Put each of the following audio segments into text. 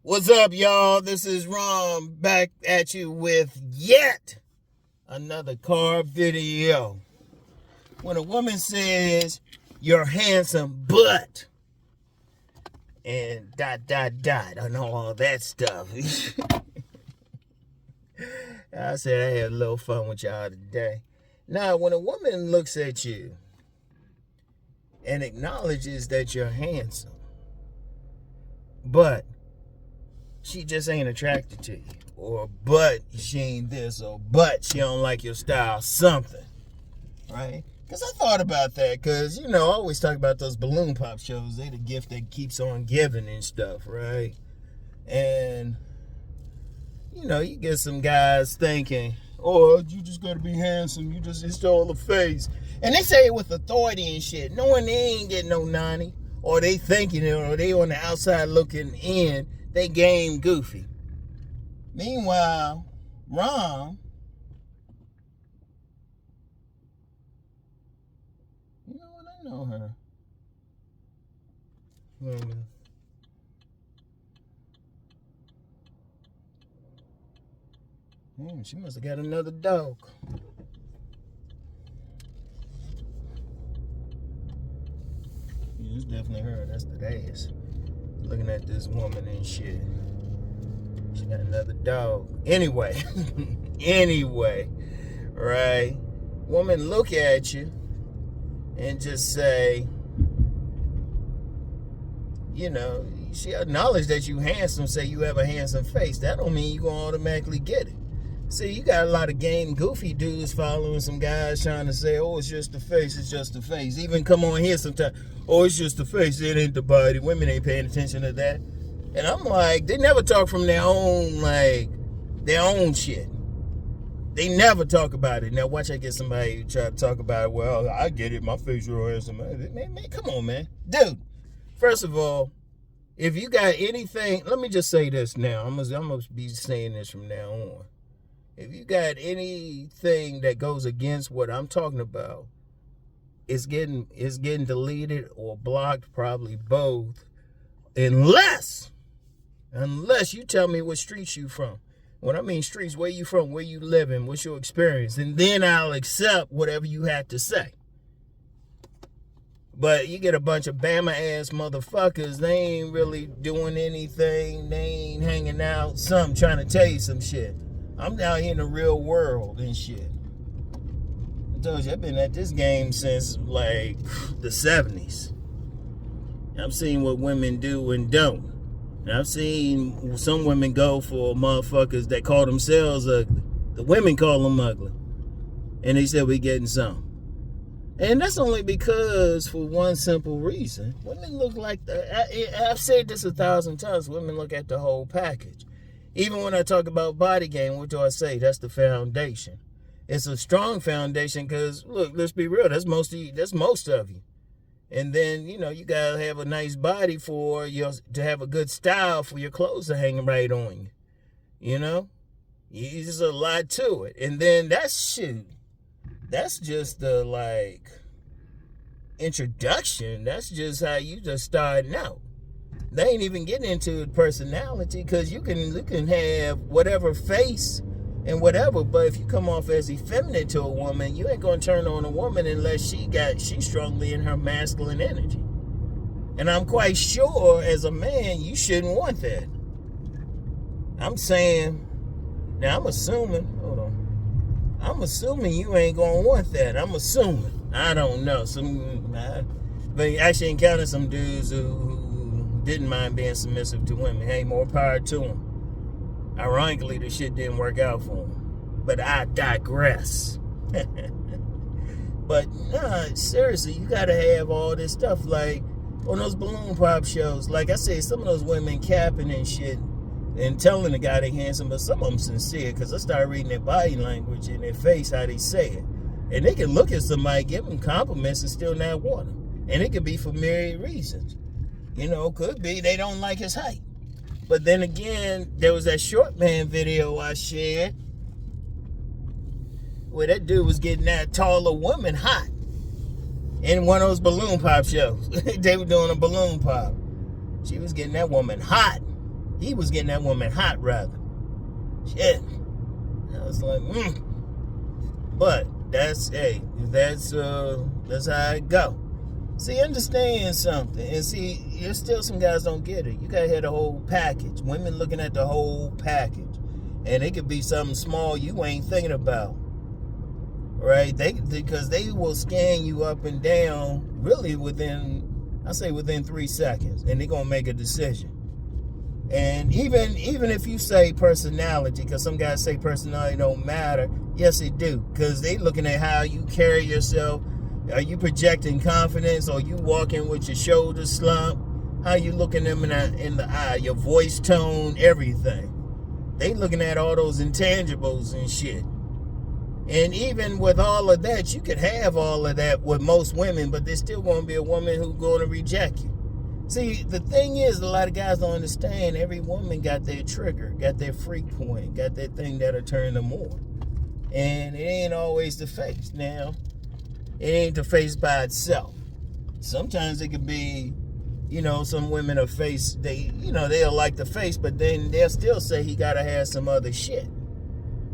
What's up, y'all? This is Rom back at you with yet another car video. When a woman says, "You're handsome, but," and ... I know all that stuff. I said I had a little fun with y'all today. Now, when a woman looks at you and acknowledges that you're handsome, but she just ain't attracted to you, or but she ain't this, or but she don't like your style, something, right? Because I thought about that, because, I always talk about those balloon pop shows. They the gift that keeps on giving and stuff, right? And, you get some guys thinking, "Oh, you just got to be handsome. It's all the face." And they say it with authority and shit, knowing they ain't getting no nanny, or they thinking it, or they on the outside looking in. They game goofy. Meanwhile, Rom, you know what? I know her. Wait a minute. She must have got another dog. Yeah, it's definitely her. That's the ass. Looking at this woman and shit. She got another dog. Anyway, right? Woman look at you and just say, she acknowledge that you handsome, say you have a handsome face. That don't mean you gonna automatically get it. See, you got a lot of game goofy dudes following some guys trying to say, "Oh, it's just the face, it's just the face." Even come on here sometimes, "Oh, it's just the face, it ain't the body." Women ain't paying attention to that. And I'm like, they never talk from their own shit. They never talk about it. Now watch I get somebody who try to talk about it. "Well, I get it, my face real handsome." Man, come on, man. Dude, first of all, if you got anything, let me just say this now. I'm gonna be saying this from now on. If you got anything that goes against what I'm talking about, it's getting deleted or blocked, probably both. Unless you tell me what streets you from. When I mean streets, where you from, where you living, what's your experience, and then I'll accept whatever you have to say. But you get a bunch of Bama-ass motherfuckers, they ain't really doing anything, they ain't hanging out, some trying to tell you some shit. I'm down here in the real world and shit. I told you, I've been at this game since, like, the 70s. I've seen what women do and don't. And I've seen some women go for motherfuckers that call themselves ugly. The women call them ugly. And they said we getting some. And that's only because, for one simple reason, women look like I've said this 1,000 times, women look at the whole package. Even when I talk about body game, what do I say? That's the foundation. It's a strong foundation because, look, let's be real, that's most of you. And then, you gotta have a nice body to have a good style for your clothes to hang right on you. There's a lot to it. And then that's just the, introduction. That's just how you just starting out. They ain't even getting into personality, because you can have whatever face and whatever, but if you come off as effeminate to a woman, you ain't gonna turn on a woman unless she's strongly in her masculine energy. And I'm quite sure as a man, you shouldn't want that. I'm saying, now I'm assuming you ain't gonna want that. I'm assuming. I don't know. But actually encountered some dudes who didn't mind being submissive to women. Hey, more power to them. Ironically, the shit didn't work out for them. But I digress. But seriously, you gotta have all this stuff, like on those balloon pop shows. Like I said, some of those women capping and shit and telling the guy they handsome, but some of them sincere, because I started reading their body language and their face, how they say it. And they can look at somebody, give them compliments, and still not want them. And it could be for myriad reasons. Could be they don't like his height. But then again, there was that short man video I shared where that dude was getting that taller woman hot in one of those balloon pop shows. They were doing a balloon pop. She was getting that woman hot. He was getting that woman hot, rather. Shit. I was like, But that's how it go. See, understand something. And see, there's still some guys don't get it. You gotta have the whole package. Women looking at the whole package. And it could be something small you ain't thinking about. Right? Because they will scan you up and down really within 3 seconds. And they're gonna make a decision. And even if you say personality, because some guys say personality don't matter, yes it do, because they looking at how you carry yourself. Are you projecting confidence, or you walking with your shoulders slumped? How you looking them in the eye, your voice tone, everything. They looking at all those intangibles and shit. And even with all of that, you could have all of that with most women, but there's still going to be a woman who's going to reject you. See, the thing is, a lot of guys don't understand. Every woman got their trigger, got their freak point, got that thing that'll turn them on. And it ain't always the face. Now, it ain't the face by itself. Sometimes it could be, some women are face, they'll like the face, but then they'll still say he gotta have some other shit.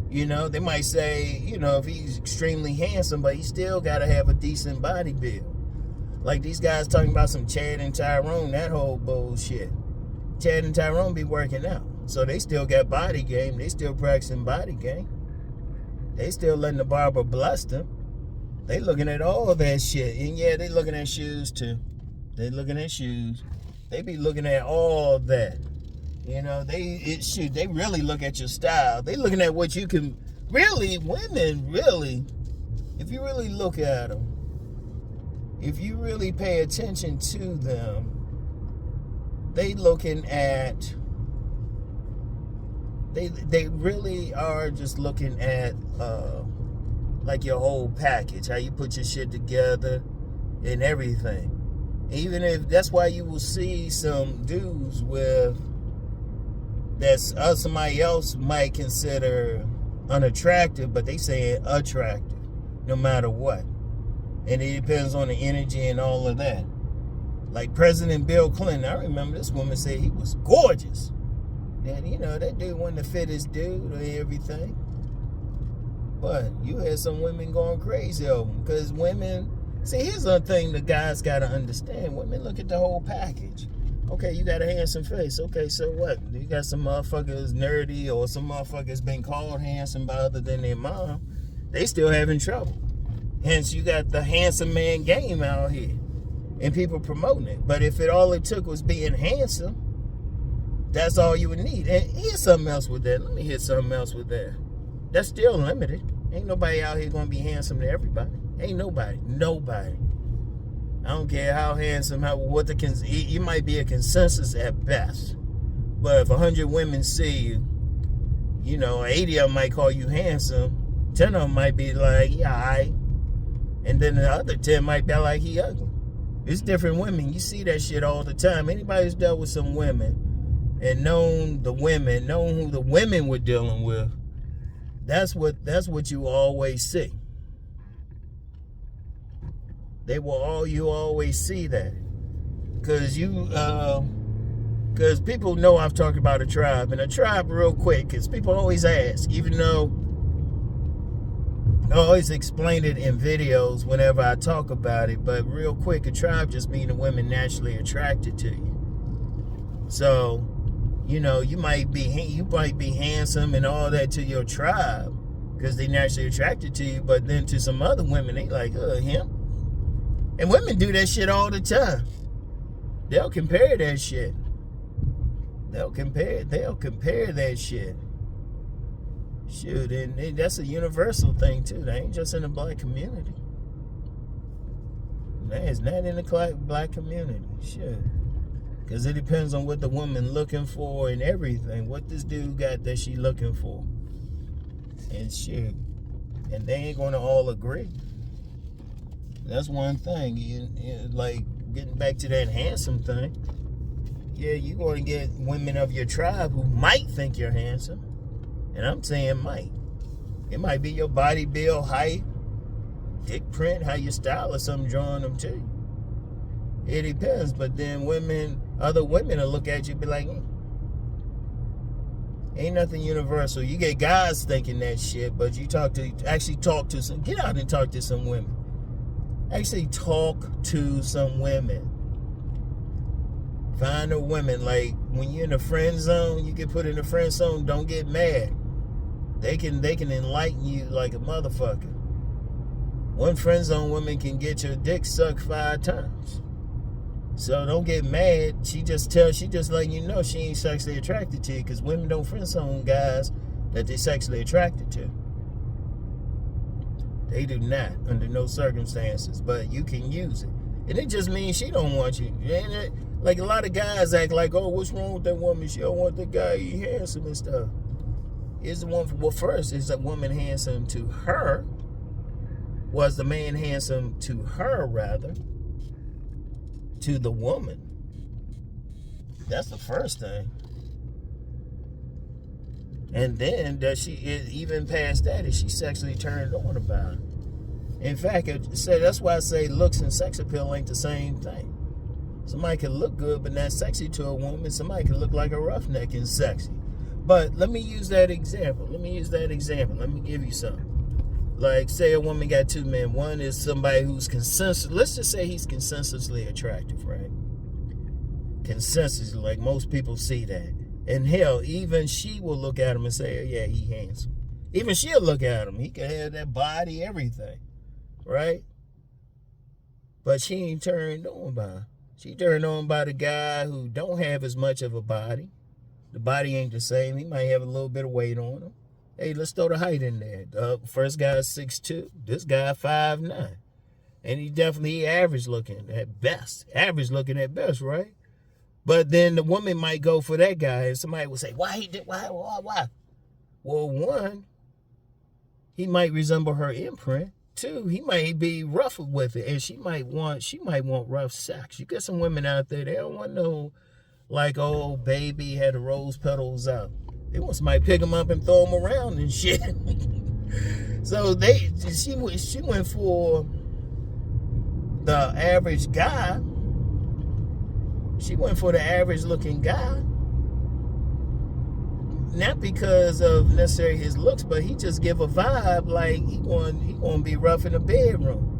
They might say, if he's extremely handsome, but he still gotta have a decent body build. Like these guys talking about some Chad and Tyrone, that whole bullshit. Chad and Tyrone be working out. So they still got body game. They still practicing body game. They still letting the barber bless them. They looking at all that shit. And yeah, they looking at shoes too. They looking at shoes. They be looking at all that. They really look at your style. They looking at what you can, women really, if you really look at them, if you really pay attention to them, they really are just looking at like your whole package, how you put your shit together and everything. Even if that's why you will see some dudes somebody else might consider unattractive, but they say attractive no matter what. And it depends on the energy and all of that. Like President Bill Clinton, I remember this woman said he was gorgeous. And that dude wasn't the fittest dude or everything. But you had some women going crazy over him. Because women, see, here's the thing the guys got to understand. Women look at the whole package. Okay, you got a handsome face. Okay, so what? You got some motherfuckers nerdy, or some motherfuckers been called handsome by other than their mom. They still having trouble. Hence, you got the handsome man game out here. And people promoting it. But if all it took was being handsome, that's all you would need. And here's something else with that. Let me hit something else with that. That's still limited. Ain't nobody out here going to be handsome to everybody. Ain't nobody. Nobody. I don't care how handsome, you might be a consensus at best. But if 100 women see you, 80 of them might call you handsome. 10 of them might be like, yeah, all right. And then the other 10 might be like, he ugly. It's different women. You see that shit all the time. Anybody who's dealt with some women and known who the women were dealing with, that's what you always see. You always see that. Because people know I've talked about a tribe. And a tribe, real quick, because people always ask, even though I always explain it in videos whenever I talk about it, but real quick, a tribe just means the women naturally attracted to you. So, you might be handsome and all that to your tribe because they naturally attracted to you, but then to some other women, they like, him. And women do that shit all the time. They'll compare that shit. They'll compare that shit. Shoot, and that's a universal thing too. That ain't just in the black community. That is not in the black community. Shit. Because it depends on what the woman looking for and everything. What this dude got that she looking for. And shit. And they ain't going to all agree. That's one thing. Like, getting back to that handsome thing. Yeah, you're going to get women of your tribe who might think you're handsome. And I'm saying might. It might be your body build, height, dick print, how you style or something drawing them to you. It depends. But then other women will look at you and be like, Ain't nothing universal. You get guys thinking that shit, but you actually talk to some, get out and talk to some women. Actually talk to some women. Find a woman. Like when you're in the friend zone, you get put in the friend zone, don't get mad. They can enlighten you like a motherfucker. One friend zone woman can get your dick sucked 5 times. So don't get mad. She just letting you know she ain't sexually attracted to you, because women don't friend zone guys that they sexually attracted to. They do not, under no circumstances. But you can use it. And it just means she don't want you. Like a lot of guys act like, oh, what's wrong with that woman? She don't want the guy, he handsome and stuff. Is the one, well, first, is that woman handsome to her? Was the man handsome to her, rather? To the woman? That's the first thing. And then, does she, even past that, is she sexually turned on about it? In fact, that's why I say looks and sex appeal ain't the same thing. Somebody can look good but not sexy to a woman. Somebody can look like a roughneck and sexy. But let me use that example. Let me give you something. Like, say a woman got 2 men. One is somebody who's let's just say he's consensusly attractive, right? Consensus, like most people see that. And hell, even she will look at him and say, oh, yeah, he handsome. Even she'll look at him. He can have that body, everything, right? But she ain't turned on by him. She turned on by the guy who don't have as much of a body. The body ain't the same. He might have a little bit of weight on him. Hey, let's throw the height in there. The first guy's 6'2". This guy 5'9". And he definitely average looking at best. Average looking at best, right? But then the woman might go for that guy, and somebody will say, why? Well, 1, he might resemble her imprint. 2, he might be rough with it, and she might want rough sex. You get some women out there, they don't want no, like, oh, baby had the rose petals out. They want somebody to pick them up and throw them around and shit. So she went for the average guy. She went for the average looking guy. Not because of necessarily his looks, but he just give a vibe like he going to be rough in the bedroom.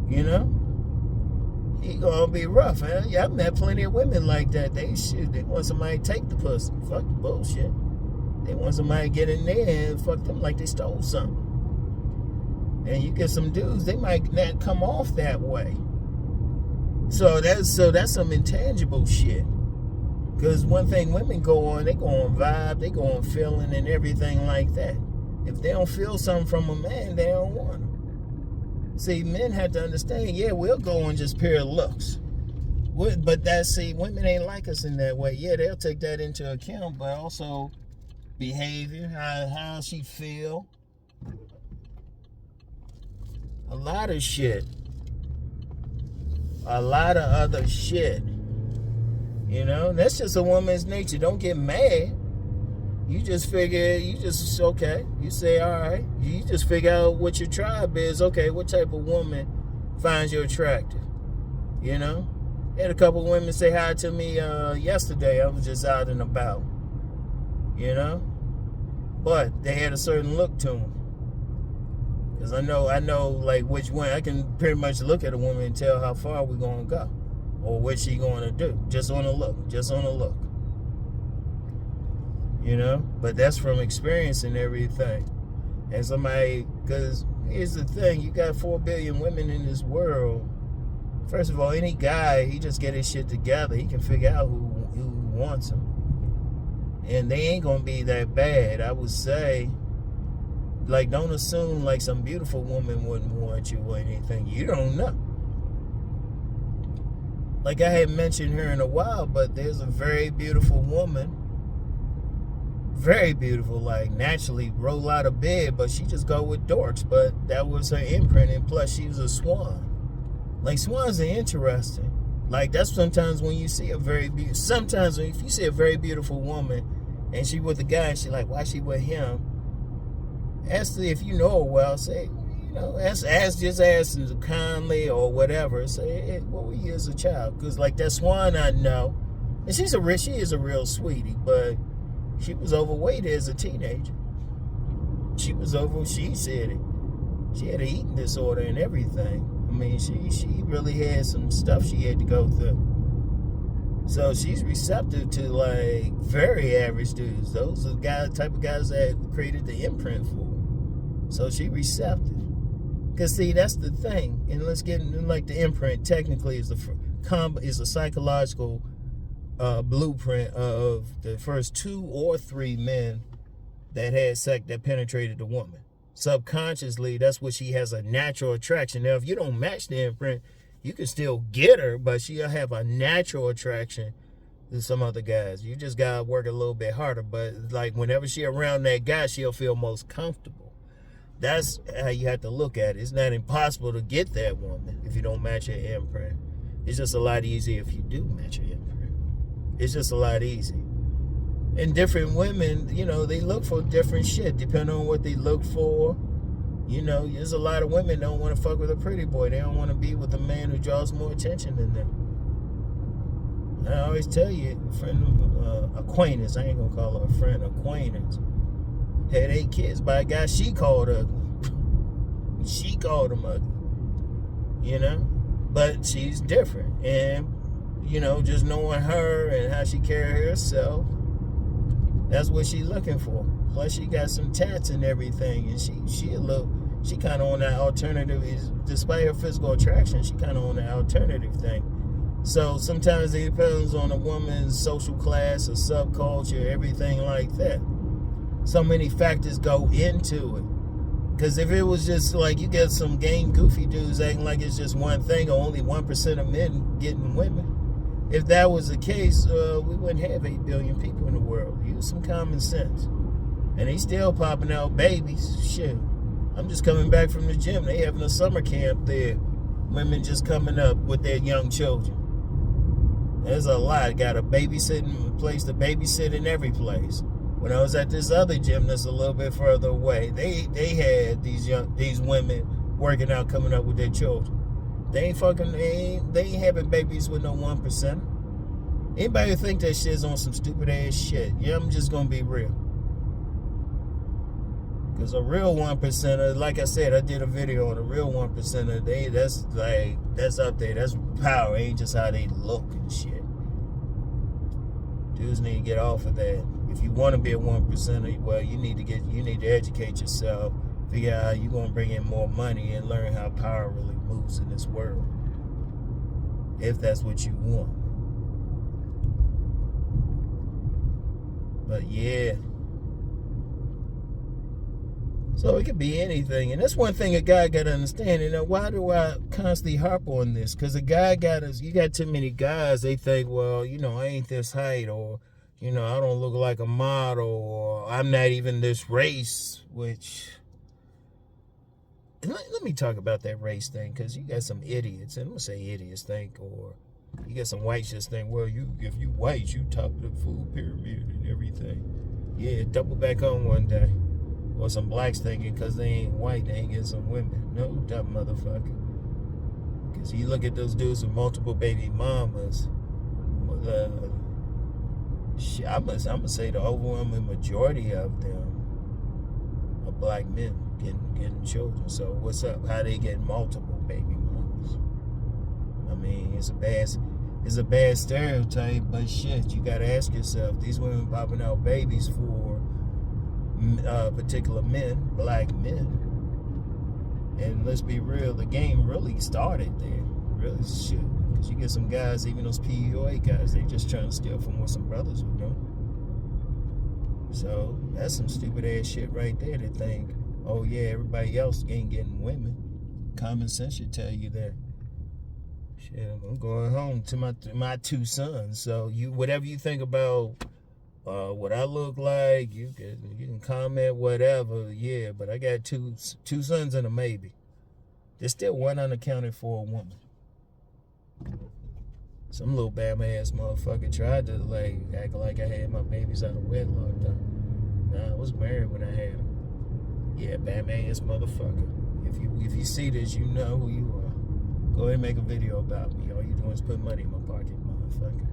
You know? He going to be rough. Huh? Yeah, I've met plenty of women like that. They want somebody to take the pussy. Fuck the bullshit. They want somebody to get in there and fuck them like they stole something. And you get some dudes, they might not come off that way. So that's some intangible shit. Because one thing women go on, they go on vibe, they go on feeling and everything like that. If they don't feel something from a man, they don't want him. See, men have to understand, yeah, we'll go on just pure looks. But women ain't like us in that way. Yeah, they'll take that into account, but also behavior, how she feel. A lot of shit. A lot of other shit. You know, that's just a woman's nature. Don't get mad. You just okay. You say, all right. You just figure out what your tribe is. Okay, what type of woman finds you attractive? You know? I had a couple of women say hi to me yesterday. I was just out and about. You know? But they had a certain look to them. Because I know like which one. I can pretty much look at a woman and tell how far we're going to go. Or what she going to do. Just on a look. You know? But that's from experience and everything. And somebody, because here's the thing. You got 4 billion women in this world. First of all, any guy, he just get his shit together. He can figure out who wants him. And they ain't going to be that bad. I would say, like, don't assume like some beautiful woman wouldn't want you or anything. You don't know. Like I hadn't mentioned her in a while, but there's a very beautiful woman. Very beautiful, like naturally roll out of bed, but she just go with dorks. But that was her imprint, and plus she was a swan. Like swans are interesting. Like that's sometimes when you see a sometimes if you see a very beautiful woman and she with a guy and she like, why she with him? Ask her if you know her well, say, you know, ask kindly or whatever. Say, hey, what were you as a child? Because like that swan I know, and she is a real sweetie, but She was overweight as a teenager. She said it. She had an eating disorder and everything. I mean, she really had some stuff she had to go through. So she's receptive to like very average dudes. Those are the type of guys that created the imprint for. So she receptive. Cause see, that's the thing. And let's get into like the imprint. Technically, is a psychological blueprint of the first 2 or 3 men that had sex that penetrated the woman. Subconsciously, that's what she has a natural attraction. Now, if you don't match the imprint, you can still get her, but she'll have a natural attraction to some other guys. You just gotta work a little bit harder. But like whenever she around that guy, she'll feel most comfortable. That's how you have to look at it. It's not impossible to get that woman if you don't match her imprint. It's just a lot easier if you do match her imprint. It's just a lot easier. And different women, you know, they look for different shit depending on what they look for. You know, there's a lot of women don't want to fuck with a pretty boy. They don't want to be with a man who draws more attention than them. I always tell you, a friend of acquaintance, I ain't gonna call her a friend, acquaintance, had 8 kids by a guy she called ugly. She called him ugly. You know? But she's different. And, you know, just knowing her and how she carry herself, that's what she's looking for. Plus, she got some tats and everything, and she kind of on that alternative. Despite her physical attraction, she kind of on that alternative thing. So sometimes it depends on a woman's social class or subculture, everything like that. So many factors go into it. Because if it was just like you get some game goofy dudes acting like it's just one thing, or only 1% of men getting women. If that was the case, we wouldn't have 8 billion people in the world. Use some common sense. And they still popping out babies. Shit. I'm just coming back from the gym. They having a summer camp there. Women just coming up with their young children. There's a lot. Got a babysitting place to babysit in every place. When I was at this other gym that's a little bit further away, they had these women working out, coming up with their children. They ain't having babies with no 1%. Anybody think that shit's on some stupid ass shit? Yeah, I'm just gonna be real. Cause a real 1%er, like I said, I did a video on a real 1%er. That's up there. That's power. It ain't just how they look and shit. Dudes need to get off of that. If you want to be a 1%er, well, you need to educate yourself. Figure out how you're gonna bring in more money and learn how power really moves in this world. If that's what you want. But yeah. So it could be anything. And that's one thing a guy got to understand. And why do I constantly harp on this? Because a guy you got too many guys, they think, well, you know, I ain't this height, or, you know, I don't look like a model, or I'm not even this race, which... Let me talk about that race thing, because you got some idiots, and I'm going to say idiots think, or you got some whites just think, well, if you white, you top of the food pyramid and everything. Yeah, double back on one day. Or some blacks thinking because they ain't white, they ain't getting some women. No, dumb motherfucker. Because you look at those dudes with multiple baby mamas, I'm going to say the overwhelming majority of them are black men getting children. So what's up? How they get multiple baby mamas? I mean, it's a bad stereotype, but shit, you got to ask yourself, these women popping out babies for particular men, black men. And let's be real, the game really started there. Really shit. Because you get some guys, even those PUA guys, they just trying to steal from what some brothers were doing. So that's some stupid ass shit right there to think, oh yeah, everybody else ain't getting women. Common sense should tell you that. Shit, I'm going home to my 2 sons. So whatever you think about what I look like, you can comment whatever, yeah, but I got two sons and a maybe. There's still one unaccounted for a woman. Some little Bama ass motherfucker tried to act like I had my babies out of wedlock though. Nah, I was married when I had them. Yeah, Bama ass motherfucker. If you see this, you know who you are. Go ahead and make a video about me. All you doing is put money in my pocket, motherfucker.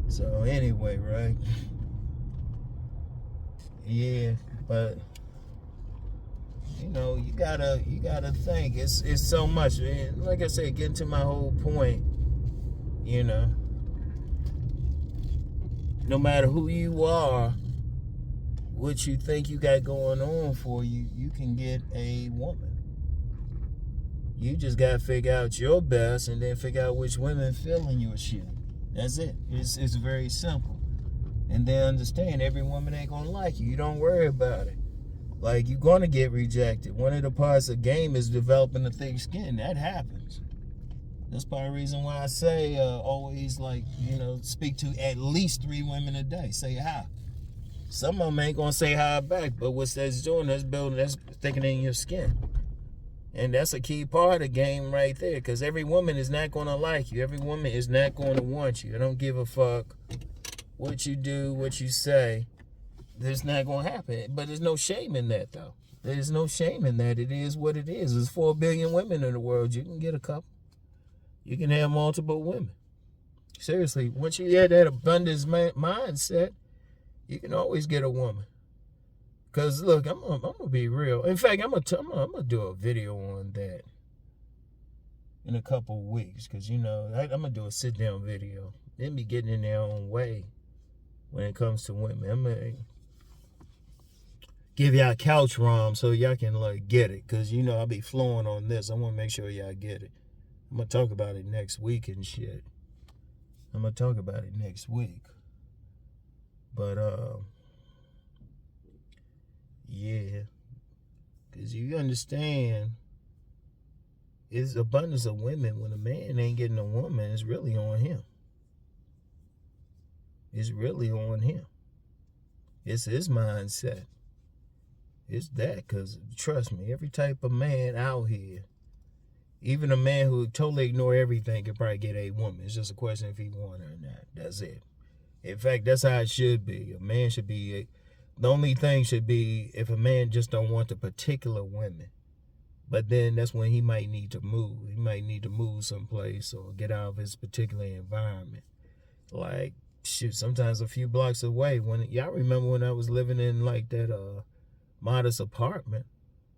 So anyway, right? Yeah, but you know, you gotta think. It's so much. And like I said, getting to my whole point, you know, no matter who you are, what you think you got going on for you, you can get a woman. You just gotta figure out your best and then figure out which women feeling your shit. That's it. It's very simple. And then understand every woman ain't gonna like you. You don't worry about it. Like, you're gonna get rejected. One of the parts of the game is developing a thick skin. That happens. That's part of the reason why I say always, like, you know, speak to at least 3 women a day. Say hi. Some of them ain't gonna say hi back, but what that's doing, that's building, that's thickening your skin. And that's a key part of the game right there, because every woman is not gonna like you. Every woman is not gonna want you. I don't give a fuck what you do, what you say. There's not gonna happen. But there's no shame in that, though. There's no shame in that. It is what it is. There's 4 billion women in the world. You can get a couple. You can have multiple women. Seriously, once you have that abundance mindset, you can always get a woman. Because, look, I'm gonna be real. In fact, I'm gonna do a video on that in a couple of weeks. Because, you know, I'm gonna do a sit-down video. They be getting in their own way when it comes to women. I'm gonna give y'all couch rom so y'all can, like, get it. Because, you know, I'll be flowing on this. I want to make sure y'all get it. I'm gonna talk about it next week and shit. I'm gonna talk about it next week. But, yeah, because you understand, it's abundance of women. When a man ain't getting a woman, it's really on him. It's really on him. It's his mindset. It's that, because trust me, every type of man out here, even a man who totally ignore everything, can probably get a woman. It's just a question if he want her or not. That's it. In fact, that's how it should be. A man should be... The only thing should be if a man just don't want the particular women. But then that's when he might need to move. He might need to move someplace or get out of his particular environment. Like, shoot, sometimes a few blocks away. Y'all remember when I was living in, like, that modest apartment?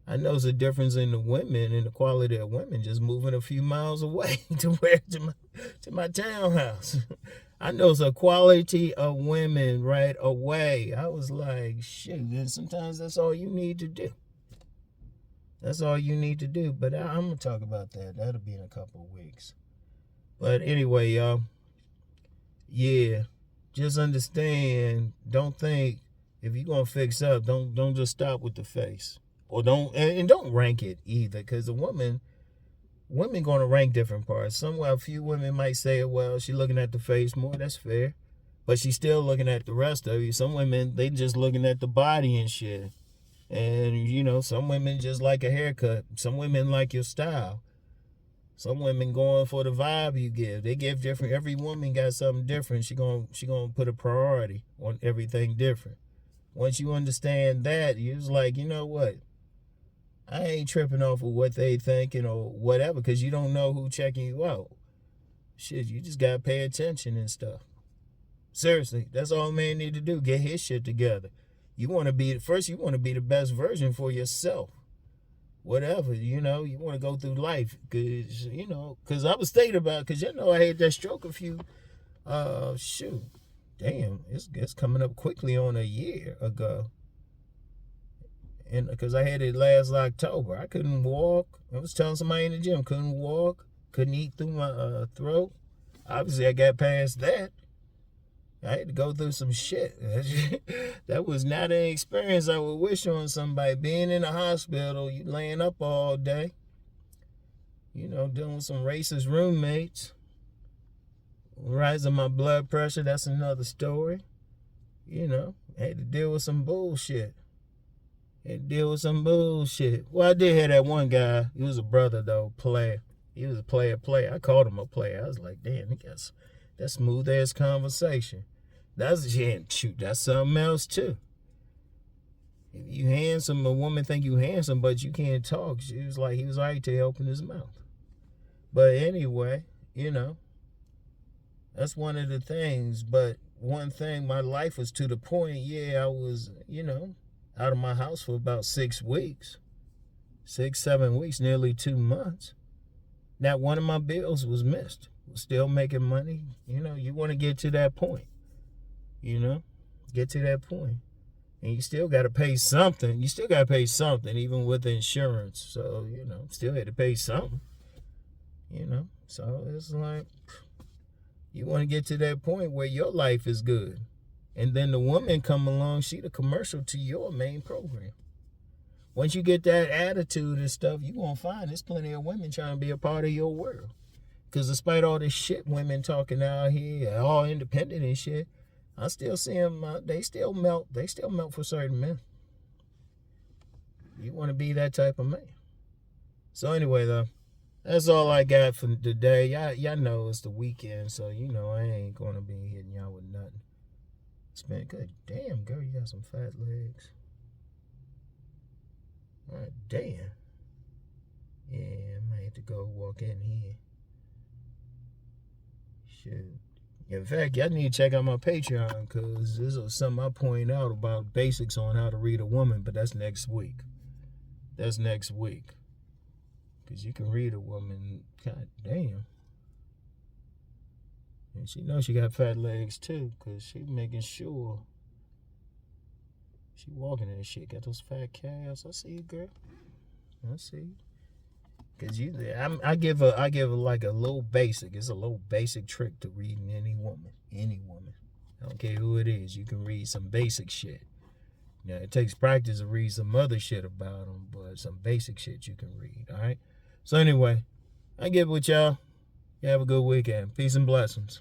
I know there's a difference in the women and the quality of women just moving a few miles away to my townhouse. I know it's a quality of women right away. I was like, shit, and sometimes that's all you need to do. That's all you need to do. But I'm going to talk about that. That'll be in a couple of weeks. But anyway, y'all, yeah, just understand, don't think, if you're going to fix up, don't just stop with the face. Or don't rank it either, because women going to rank different parts. Somewhere a few women might say, well, she's looking at the face more. That's fair. But she's still looking at the rest of you. Some women, they just looking at the body and shit. And, you know, some women just like a haircut. Some women like your style. Some women going for the vibe you give. They give different. Every woman got something different. She gonna put a priority on everything different. Once you understand that, you're just like, you know what? I ain't tripping off of what they thinking or whatever, because you don't know who checking you out. Shit, you just got to pay attention and stuff. Seriously, that's all a man need to do. Get his shit together. You want to be the best version for yourself. Whatever, you know, you want to go through life. Because I was thinking about, because you know I had that stroke a few, it's coming up quickly on a year ago. And because I had it last October, I couldn't walk. I was telling somebody in the gym, couldn't walk, couldn't eat through my throat. Obviously, I got past that. I had to go through some shit. That was not an experience I would wish on somebody. Being in a hospital, you laying up all day, you know, dealing with some racist roommates, rising my blood pressure, that's another story. You know, I had to deal with some bullshit. Well, I did have that one guy. He was a brother, though, player. He was a player. I called him a player. I was like, damn, he got that smooth-ass conversation. That's something else, too. If you handsome, a woman think you handsome, but you can't talk. He was all right to open his mouth. But anyway, you know, that's one of the things. But one thing, my life was to the point, I was, you know, out of my house for about 6 weeks. 6, 7 weeks, nearly 2 months. Not one of my bills was missed. Was still making money. You know, you want to get to that point. You know, get to that point. And you still got to pay something. You still got to pay something, even with insurance. So, you know, still had to pay something. You know, so it's like, you want to get to that point where your life is good. And then the woman come along, she the commercial to your main program. Once you get that attitude and stuff, you gonna find there's plenty of women trying to be a part of your world. Because despite all this shit women talking out here, all independent and shit, I still see them, they still melt for certain men. You want to be that type of man. So anyway, though, that's all I got for today. Y'all know it's the weekend, so you know I ain't going to be hitting y'all with nothing. It's been good. Damn, girl, you got some fat legs. God damn. Yeah, I might have to go walk in here. Shit. In fact, y'all need to check out my Patreon, because this is something I point out about basics on how to read a woman, but that's next week. That's next week. Because you can read a woman, god damn. And she knows she got fat legs too, because she making sure she walking and shit, got those fat calves. I see you, girl. I see you. Cause I give her like a little basic. It's a little basic trick to reading any woman. Any woman. I don't care who it is. You can read some basic shit. Now it takes practice to read some other shit about them, but some basic shit you can read. All right. So anyway, I get with y'all. You have a good weekend. Peace and blessings.